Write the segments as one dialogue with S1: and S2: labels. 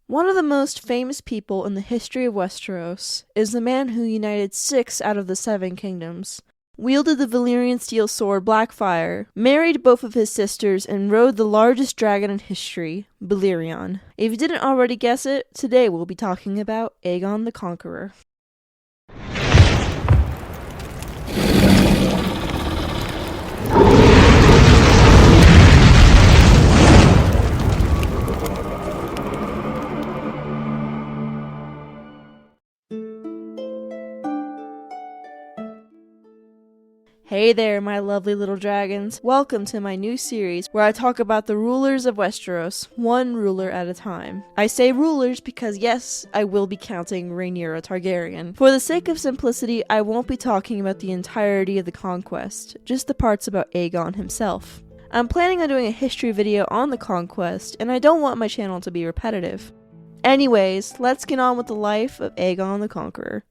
S1: One of the most famous people in the history of Westeros is the man who united 6 out of the 7 kingdoms, wielded the Valyrian steel sword Blackfire, married both of his sisters, and rode the largest dragon in history, Balerion. If you didn't already guess it, today we'll be talking about Aegon the Conqueror. Hey there, my lovely little dragons. Welcome to my new series where I talk about the rulers of Westeros, one ruler at a time. I say rulers because yes, I will be counting Rhaenyra Targaryen. For the sake of simplicity, I won't be talking about the entirety of the Conquest, just the parts about Aegon himself. I'm planning on doing a history video on the Conquest, and I don't want my channel to be repetitive. Anyways, let's get on with the life of Aegon the Conqueror.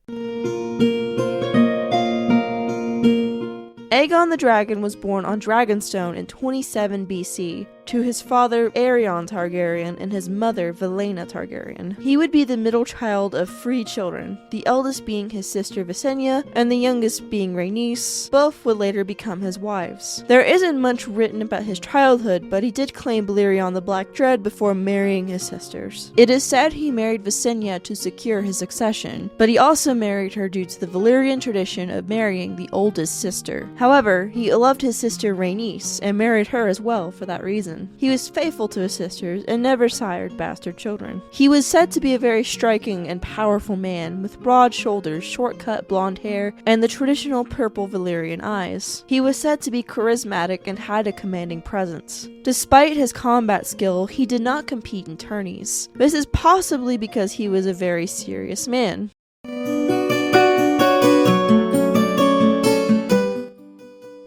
S1: Aegon the Dragon was born on Dragonstone in 27 BC to his father Aegon Targaryen and his mother Valenna Targaryen. He would be the middle child of 3 children, the eldest being his sister Visenya and the youngest being Rhaenys. Both would later become his wives. There isn't much written about his childhood, but he did claim Balerion the Black Dread before marrying his sisters. It is said he married Visenya to secure his succession, but he also married her due to the Valyrian tradition of marrying the oldest sister. However, he loved his sister Rhaenys and married her as well for that reason. He was faithful to his sisters and never sired bastard children. He was said to be a very striking and powerful man with broad shoulders, short-cut blonde hair, and the traditional purple Valyrian eyes. He was said to be charismatic and had a commanding presence. Despite his combat skill, he did not compete in tourneys. This is possibly because he was a very serious man.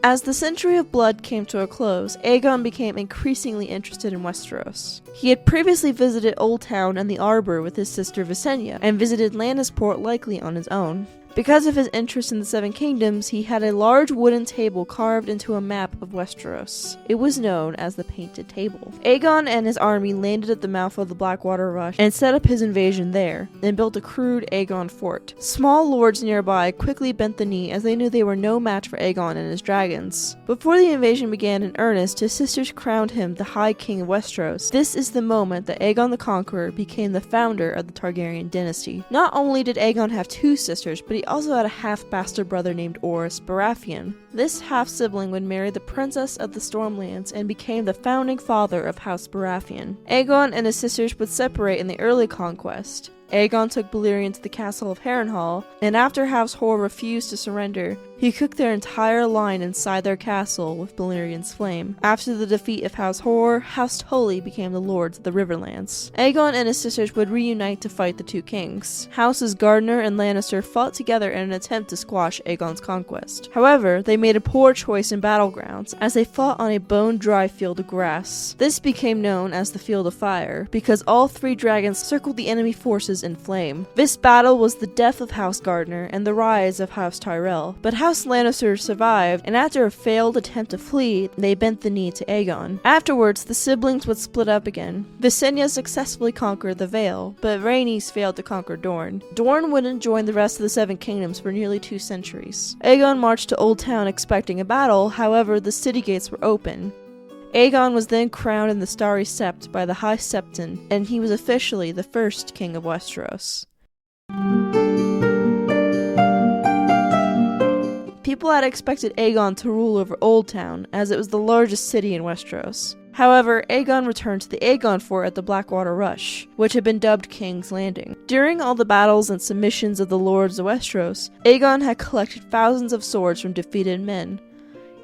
S1: As the Century of Blood came to a close, Aegon became increasingly interested in Westeros. He had previously visited Old Town and the Arbor with his sister Visenya, and visited Lannisport likely on his own. Because of his interest in the 7 kingdoms, he had a large wooden table carved into a map of Westeros. It was known as the Painted Table. Aegon and his army landed at the mouth of the Blackwater Rush and set up his invasion there, and built a crude Aegon fort. Small lords nearby quickly bent the knee as they knew they were no match for Aegon and his dragons. Before the invasion began in earnest, his sisters crowned him the High King of Westeros. This is the moment that Aegon the Conqueror became the founder of the Targaryen dynasty. Not only did Aegon have 2 sisters, but he also had a half-bastard brother named Orys Baratheon. This half-sibling would marry the Princess of the Stormlands and became the founding father of House Baratheon. Aegon and his sisters would separate in the early Conquest. Aegon took Balerion to the castle of Harrenhal, and after House Hoare refused to surrender, he cooked their entire line inside their castle with Balerion's flame. After the defeat of House Hoare, House Tully became the lords of the Riverlands. Aegon and his sisters would reunite to fight the 2 kings. Houses Gardner and Lannister fought together in an attempt to squash Aegon's conquest. However, they made a poor choice in battlegrounds, as they fought on a bone-dry field of grass. This became known as the Field of Fire, because all 3 dragons circled the enemy forces in flame. This battle was the death of House Gardner and the rise of House Tyrell, but House Lannister survived, and after a failed attempt to flee, they bent the knee to Aegon. Afterwards, the siblings would split up again. Visenya successfully conquered the Vale, but Rhaenys failed to conquer Dorne. Dorne wouldn't join the rest of the 7 kingdoms for nearly 2 centuries. Aegon marched to Old Town expecting a battle, however, the city gates were open. Aegon was then crowned in the Starry Sept by the High Septon, and he was officially the first king of Westeros. People had expected Aegon to rule over Old Town, as it was the largest city in Westeros. However, Aegon returned to the Aegon fort at the Blackwater Rush, which had been dubbed King's Landing. During all the battles and submissions of the lords of Westeros, Aegon had collected thousands of swords from defeated men.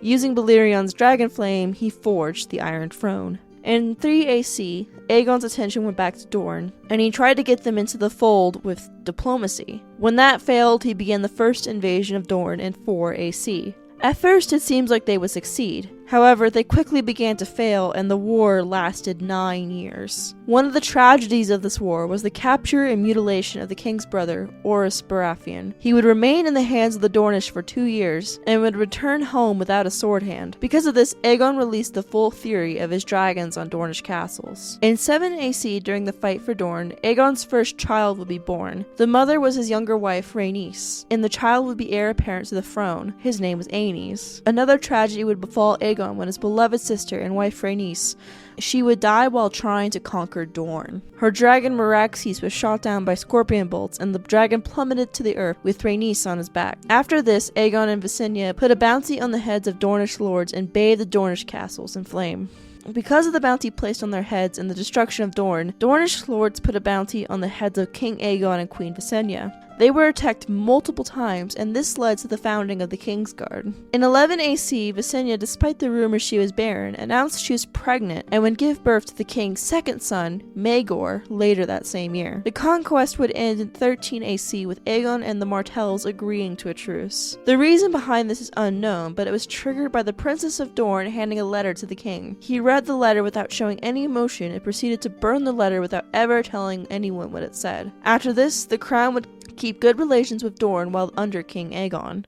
S1: Using Balerion's dragon flame, he forged the Iron Throne. In 3 AC, Aegon's attention went back to Dorne, and he tried to get them into the fold with diplomacy. When that failed, he began the first invasion of Dorne in 4 AC. At first, it seems like they would succeed. However, they quickly began to fail, and the war lasted 9 years. One of the tragedies of this war was the capture and mutilation of the king's brother, Orys Baratheon. He would remain in the hands of the Dornish for 2 years, and would return home without a sword hand. Because of this, Aegon released the full fury of his dragons on Dornish castles. In 7 AC, during the fight for Dorne, Aegon's first child would be born. The mother was his younger wife, Rhaenys, and the child would be heir apparent to the throne. His name was Aenys. Another tragedy would befall Aegon when his beloved sister and wife Rhaenys, she would die while trying to conquer Dorne. Her dragon Meraxes was shot down by scorpion bolts, and the dragon plummeted to the earth with Rhaenys on his back. After this, Aegon and Visenya put a bounty on the heads of Dornish lords and bathed the Dornish castles in flame. Because of the bounty placed on their heads and the destruction of Dorne, Dornish lords put a bounty on the heads of King Aegon and Queen Visenya. They were attacked multiple times, and this led to the founding of the Kingsguard. In 11 AC, Visenya, despite the rumors she was barren, announced she was pregnant and would give birth to the king's second son, Maegor, later that same year. The conquest would end in 13 AC, with Aegon and the Martells agreeing to a truce. The reason behind this is unknown, but it was triggered by the Princess of Dorne handing a letter to the king. He read the letter without showing any emotion and proceeded to burn the letter without ever telling anyone what it said. After this, the crown would keep good relations with Dorne while under King Aegon.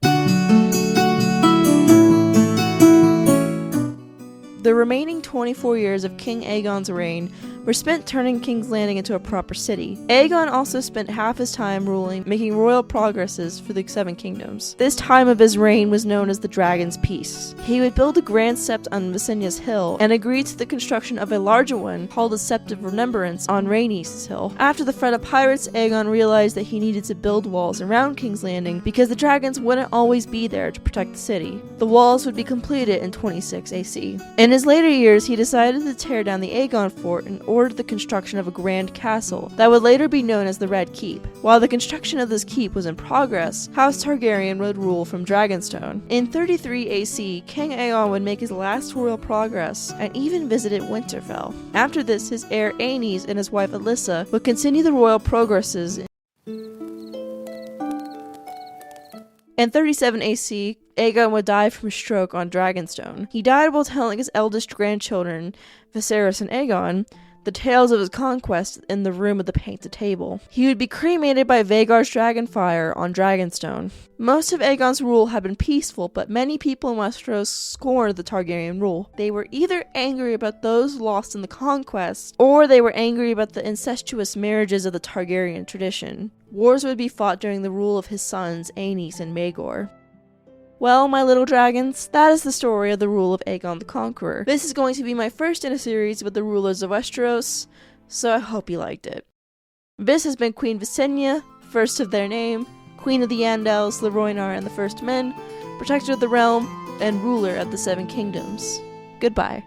S1: The remaining 24 years of King Aegon's reign were spent turning King's Landing into a proper city. Aegon also spent half his time ruling, making royal progresses for the Seven Kingdoms. This time of his reign was known as the Dragon's Peace. He would build a grand sept on Visenya's Hill, and agreed to the construction of a larger one called the Sept of Remembrance on Rhaenys' Hill. After the threat of pirates, Aegon realized that he needed to build walls around King's Landing because the dragons wouldn't always be there to protect the city. The walls would be completed in 26 AC. In his later years, he decided to tear down the Aegon fort and ordered the construction of a grand castle that would later be known as the Red Keep. While the construction of this keep was in progress, House Targaryen would rule from Dragonstone. In 33 AC, King Aegon would make his last royal progress and even visited Winterfell. After this, his heir Aenys and his wife Alyssa would continue the royal progresses. In 37 AC, Aegon would die from a stroke on Dragonstone. He died while telling his eldest grandchildren, Viserys and Aegon, the tales of his conquest in the room of the painted table. He would be cremated by Vhagar's dragonfire on Dragonstone. Most of Aegon's rule had been peaceful, but many people in Westeros scorned the Targaryen rule. They were either angry about those lost in the conquest, or they were angry about the incestuous marriages of the Targaryen tradition. Wars would be fought during the rule of his sons, Aenys and Maegor. Well, my little dragons, that is the story of the rule of Aegon the Conqueror. This is going to be my first in a series with the rulers of Westeros, so I hope you liked it. This has been Queen Visenya, first of their name, Queen of the Andals, the Rhoynar, and the First Men, Protector of the Realm, and Ruler of the Seven Kingdoms. Goodbye.